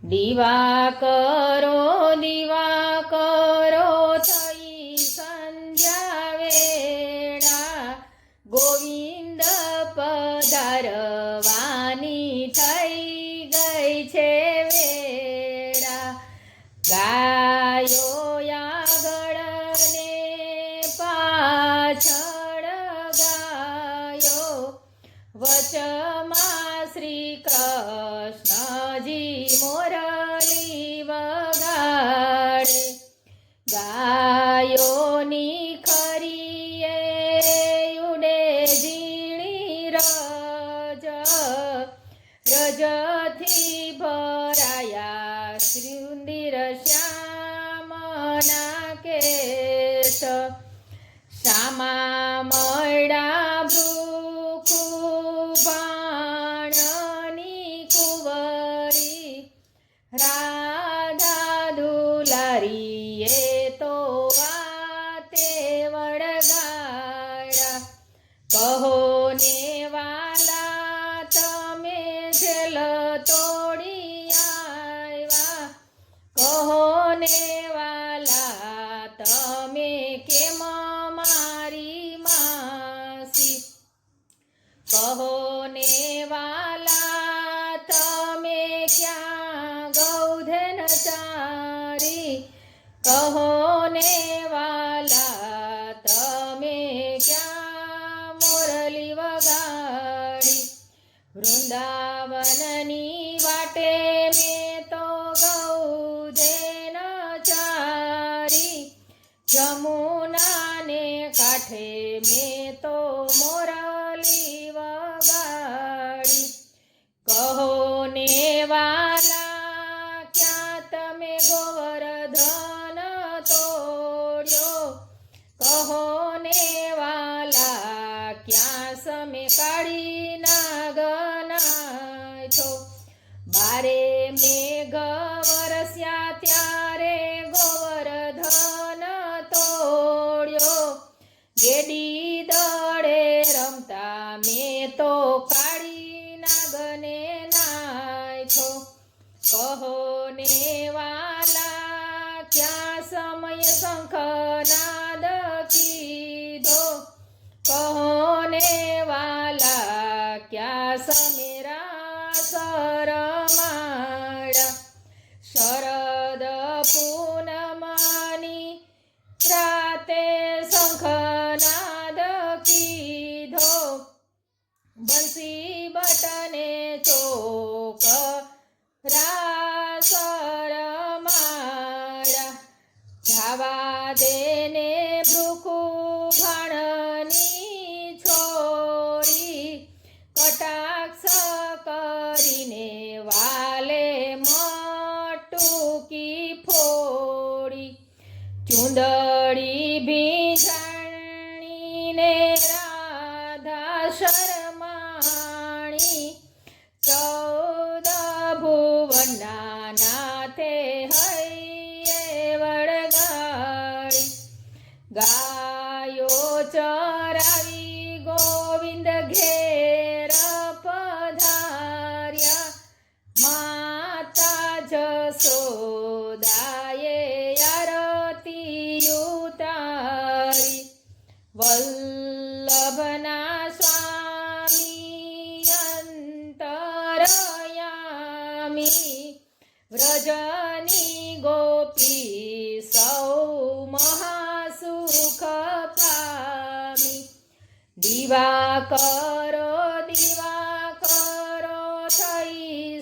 દીવા કરો થઈ સંધ્યા વેળા, ગોવિંદ પધારવાની થઈ ગઈ છે વેળા. ગાયો આગળ ને પાછળ ગાયો, વચમાં શ્રી કૃષ્ણજી મોરલી વગાડે. ગાયોની ખરીએ ઉડે ઝીણી રજ, રજથી ભરાયા સુંદર શ્યામના કેશ. શ્યામા મળ્યા ભૃકુ બાણની કુંવરી, રાધા દુલારી એ તો વાતે વળગાડ્યા. કહો ને વાલા તમે જેલ તોડી આવ્યા, કહો ને વાલા તમે કેમ મારી માસી, કહો ને વાલા તમે ક્યાં ગૌધન ચારી, કહો ને વાલા તમે ક્યાં મોરલી વગાડી. વૃંદાવનની વાટે મેં તો ગૌધન ચારી, જમુનાને કાંઠે મેં તો મોરલી વગાડી. કહો ને વાલા ક્યાં તમે ગોવર્ધન તોડ્યો, કહો ને વાલા ક્યાં સમે કાળી નાગ નાખ્યો. બારે મેઘ વરસ્યા ત્યારે ગોવર્ધન તોડ્યો, ગેડી દળે રમતા મેં તો કાળી નાગને નાખ્યો. કહો ને વાલા ક્યાં સમય શંખનાદ કીધો, કહો ને વાલા ક્યાં સમેરા સરમાળા. શરદ પૂનમની રાતે શંખનાદ કીધો, બંસી બટને ચોક સરમાળા. જાવા દેને ભૃકુ ભાણની છોરી, કટાક્ષ કરીને વાલે મટુકી ફોડી. ચૂંદડી ભીંજાણીને રાધા શરમાણી, 14 ભુવનના નાથે હૈયે વળગાડી. ગાયો ચરાવી ગોવિંદ ઘેર પધાર્યા, માતા જશોદાએ આરતી ઉતારી. વલ્લભના સ્વામી અંતરયામી, વ્રજની ગોપી સૌ મહાસુખ પામી. દીવા કરો થઈ